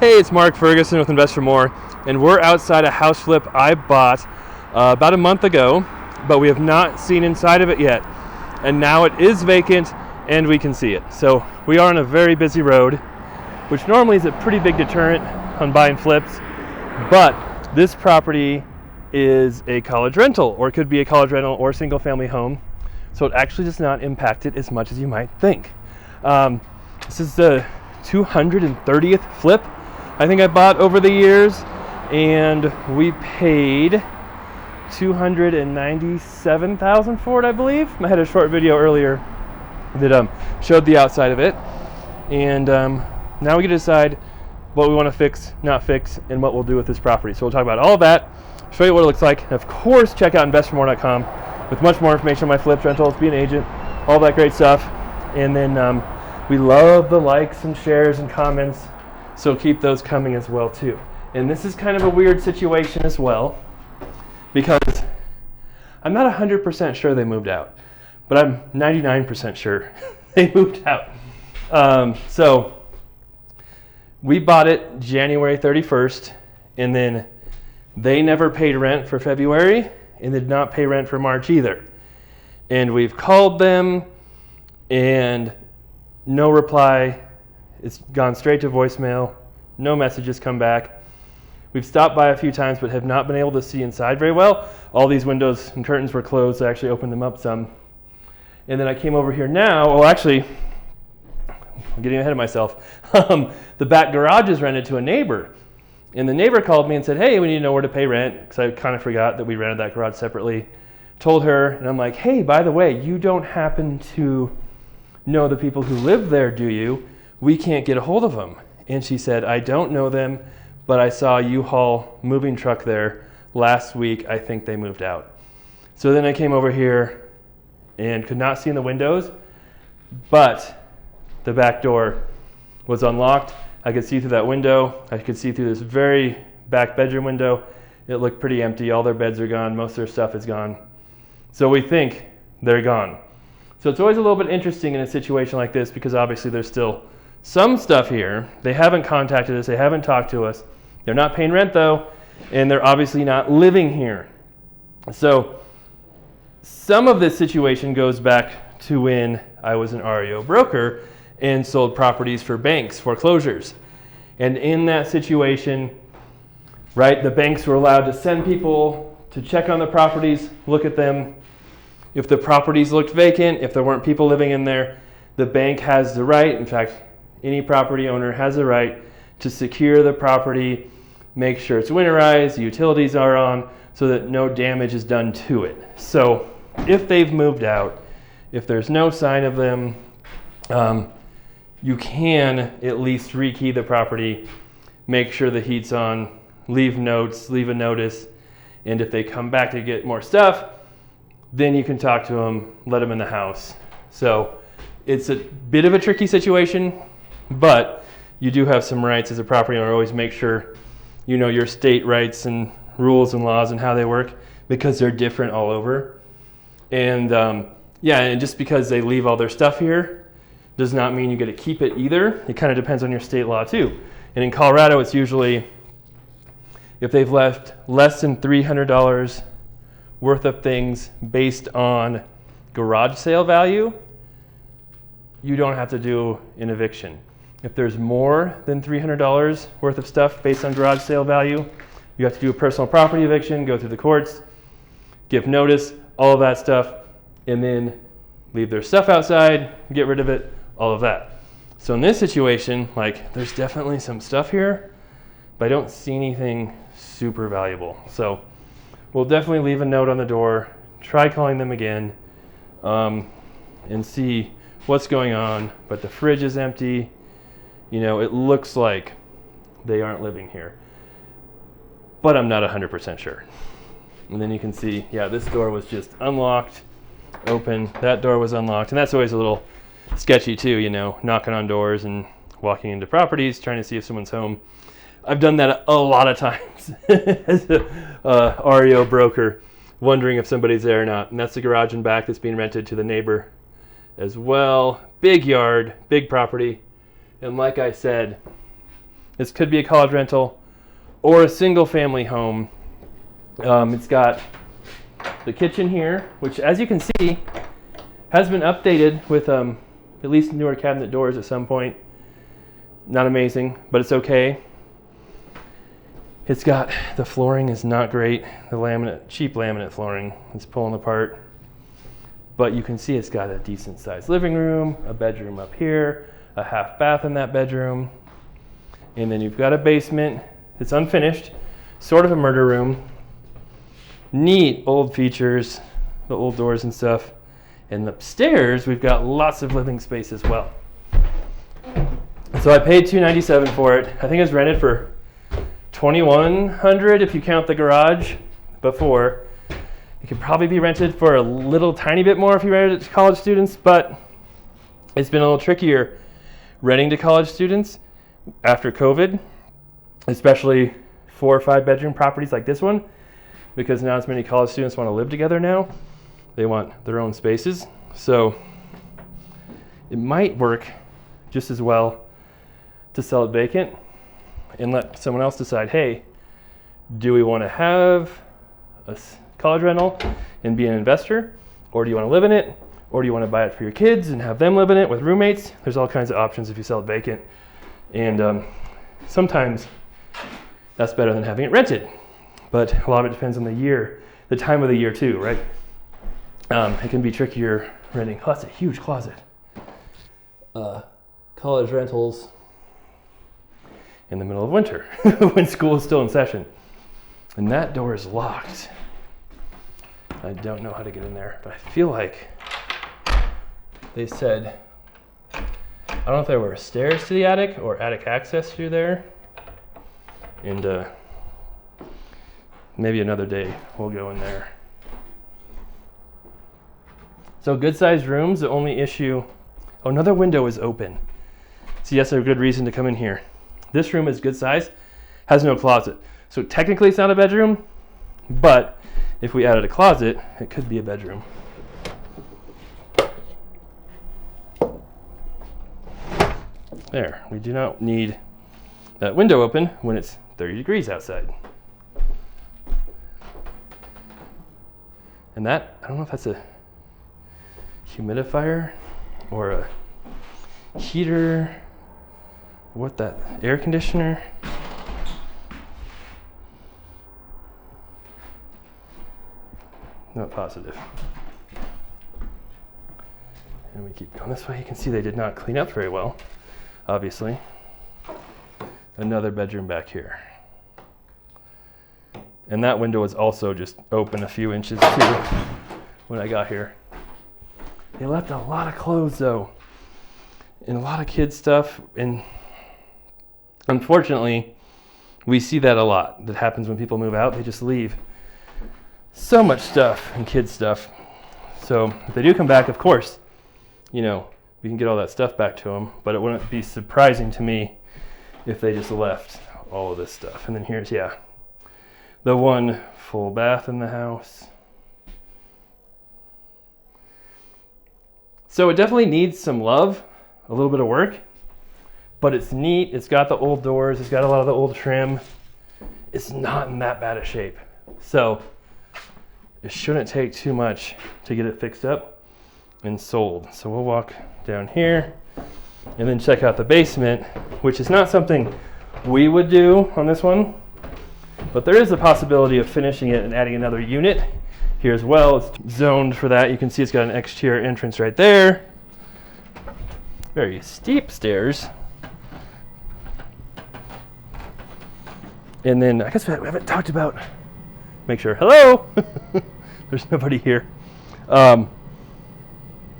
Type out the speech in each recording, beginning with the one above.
Hey, it's Mark Ferguson with Invest for More, and we're outside a house flip I bought about a month ago, but we have not seen inside of it yet. And now it is vacant, and we can see it. So we are on a very busy road, which normally is a pretty big deterrent on buying flips, but this property is a college rental, or it could be a college rental or a single family home, so it actually does not impact it as much as you might think. This is the 230th flip I think I bought over the years, and we paid $297,000 for it, I believe. I had a short video earlier that showed the outside of it, and now we get to decide what we want to fix, not fix, and what we'll do with this property. So we'll talk about all of that, show you what it looks like, and of course check out investformore.com with much more information on my flips, rentals, be an agent, all that great stuff. And then we love the likes and shares and comments, so keep those coming as well too. And this is kind of a weird situation as well, because I'm not 100% sure they moved out, but I'm 99% sure they moved out. So we bought it January 31st, and then they never paid rent for February and did not pay rent for March either. And we've called them and no reply. It's gone straight to voicemail. No messages come back. We've stopped by a few times but have not been able to see inside very well. All these windows and curtains were closed. I actually opened them up some. And then I came over here now. Well, actually, I'm getting ahead of myself. The back garage is rented to a neighbor. And the neighbor called me and said, hey, we need to know where to pay rent, because I kind of forgot that we rented that garage separately. Told her, and I'm like, hey, by the way, you don't happen to know the people who live there, do you? We can't get a hold of them. And she said, I don't know them, but I saw a U-Haul moving truck there last week. I think they moved out. So then I came over here and could not see in the windows, but the back door was unlocked. I could see through that window. I could see through this very back bedroom window. It looked pretty empty. All their beds are gone. Most of their stuff is gone. So we think they're gone. So it's always a little bit interesting in a situation like this, because obviously there's still some stuff here. They haven't contacted us. They haven't talked to us. They're not paying rent though, and they're obviously not living here. So some of this situation goes back to when I was an REO broker and sold properties for banks, foreclosures. And in that situation, right, the banks were allowed to send people to check on the properties, look at them. If the properties looked vacant, if there weren't people living in there, the bank has the right, in fact, any property owner has the right to secure the property, make sure it's winterized, the utilities are on, so that no damage is done to it. So if they've moved out, if there's no sign of them, you can at least rekey the property, make sure the heat's on, leave notes, leave a notice, and if they come back to get more stuff, then you can talk to them, let them in the house. So it's a bit of a tricky situation, but you do have some rights as a property owner. Always make sure you know your state rights and rules and laws and how they work, because they're different all over. And and just because they leave all their stuff here does not mean you get to keep it either. It kind of depends on your state law too. And in Colorado, it's usually if they've left less than $300 worth of things based on garage sale value, you don't have to do an eviction. If there's more than $300 worth of stuff based on garage sale value, you have to do a personal property eviction, go through the courts, give notice, all of that stuff, and then leave their stuff outside, get rid of it, all of that. So in this situation, like, there's definitely some stuff here, but I don't see anything super valuable. So we'll definitely leave a note on the door, try calling them again, and see what's going on. But the fridge is empty. You know, it looks like they aren't living here, but I'm not 100% sure. And then you can see, yeah, this door was just unlocked, open. That door was unlocked, and that's always a little sketchy too, you know, knocking on doors and walking into properties, trying to see if someone's home. I've done that a lot of times as a REO broker, wondering if somebody's there or not. And that's the garage in back that's being rented to the neighbor as well. Big yard, big property. And like I said, This could be a college rental or a single family home. It's got the kitchen here, which as you can see has been updated with at least newer cabinet doors at some point. Not amazing, but it's okay. It's got, the flooring is not great. The laminate, cheap laminate flooring is pulling apart. But you can see it's got a decent sized living room, a bedroom up here, a half bath in that bedroom. And then you've got a basement. It's unfinished, sort of a murder room. Neat old features, the old doors and stuff. And upstairs, we've got lots of living space as well. So I paid $297 for it. I think it was rented for $2,100 if you count the garage before. It could probably be rented for a little tiny bit more if you rented it to college students, but it's been a little trickier renting to college students after COVID, especially 4 or 5 bedroom properties like this one, because not as many college students want to live together now. They want their own spaces. So it might work just as well to sell it vacant and let someone else decide, hey, do we want to have a college rental and be an investor, or do you want to live in it, or do you want to buy it for your kids and have them live in it with roommates? There's all kinds of options if you sell it vacant, and sometimes that's better than having it rented, but a lot of it depends on the year, the time of the year too, right? It can be trickier renting. Oh, that's a huge closet. College rentals in the middle of winter when school is still in session. And that door is locked. I don't know how to get in there, but I feel like they said, I don't know if there were stairs to the attic or attic access through there. And maybe another day we'll go in there. So good sized rooms, the only issue, oh, another window is open. So yes, there's a good reason to come in here. This room is good size, has no closet. So technically it's not a bedroom, but if we added a closet, it could be a bedroom. There, we do not need that window open when it's 30 degrees outside. And that, I don't know if that's a humidifier or a heater, what that, air conditioner. Not positive. And we keep going this way. You can see they did not clean up very well, obviously. Another bedroom back here. And that window was also just open a few inches too when I got here. They left a lot of clothes though, and a lot of kids stuff, and unfortunately we see that a lot. That happens when people move out. They just leave so much stuff and kids stuff. So if they do come back, of course, you know, we can get all that stuff back to them, but it wouldn't be surprising to me if they just left all of this stuff. And then here's, yeah, the one full bath in the house. So it definitely needs some love, a little bit of work, but it's neat. It's got the old doors. It's got a lot of the old trim. It's not in that bad a shape. So it shouldn't take too much to get it fixed up and sold. So we'll walk down here and then check out the basement, which is not something we would do on this one, but there is a possibility of finishing it and adding another unit here as well. It's zoned for that. You can see it's got an exterior entrance right there. Very steep stairs. And then I guess we haven't talked about, make sure, hello, there's nobody here.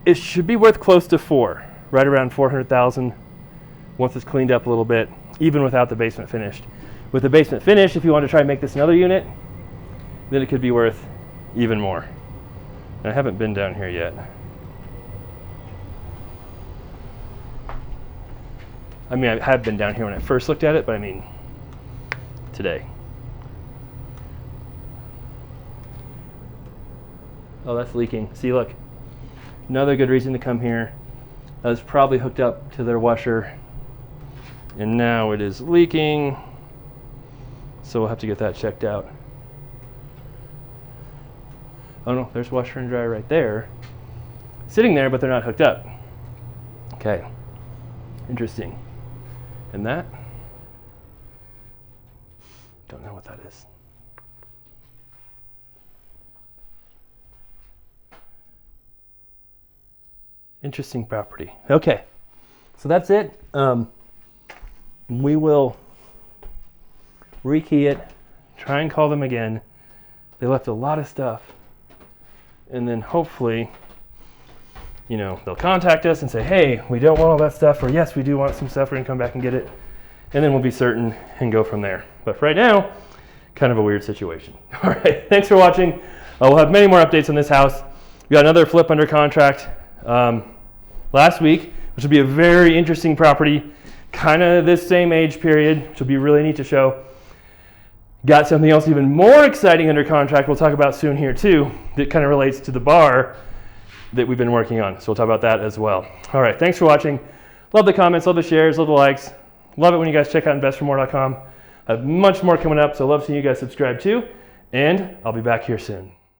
It should be worth close to 4, right around 400,000 once it's cleaned up a little bit, even without the basement finished. With the basement finished, if you want to try and make this another unit, then it could be worth even more. And I haven't been down here yet. I mean, I have been down here when I first looked at it, but I mean, today. Oh, that's leaking. See, look. Another good reason to come here. That was probably hooked up to their washer and now it is leaking. So we'll have to get that checked out. Oh no, there's washer and dryer right there. Sitting there, but they're not hooked up. Okay, interesting. And that? Don't know what that is. Interesting property. Okay, so that's it. We will rekey it, try and call them again. They left a lot of stuff. And then hopefully, you know, they'll contact us and say, hey, we don't want all that stuff, or yes, we do want some stuff, we're gonna come back and get it. And then we'll be certain and go from there. But for right now, kind of a weird situation. All right, thanks for watching. We'll have many more updates on this house. We got another flip under contract last week, which will be a very interesting property, kind of this same age period, which will be really neat to show. Got something else even more exciting under contract we'll talk about soon here too, that kind of relates to the bar that we've been working on. So we'll talk about that as well. All right, thanks for watching. Love the comments, love the shares, love the likes. Love it when you guys check out investformore.com. I have much more coming up, so love seeing you guys subscribe too. And I'll be back here soon.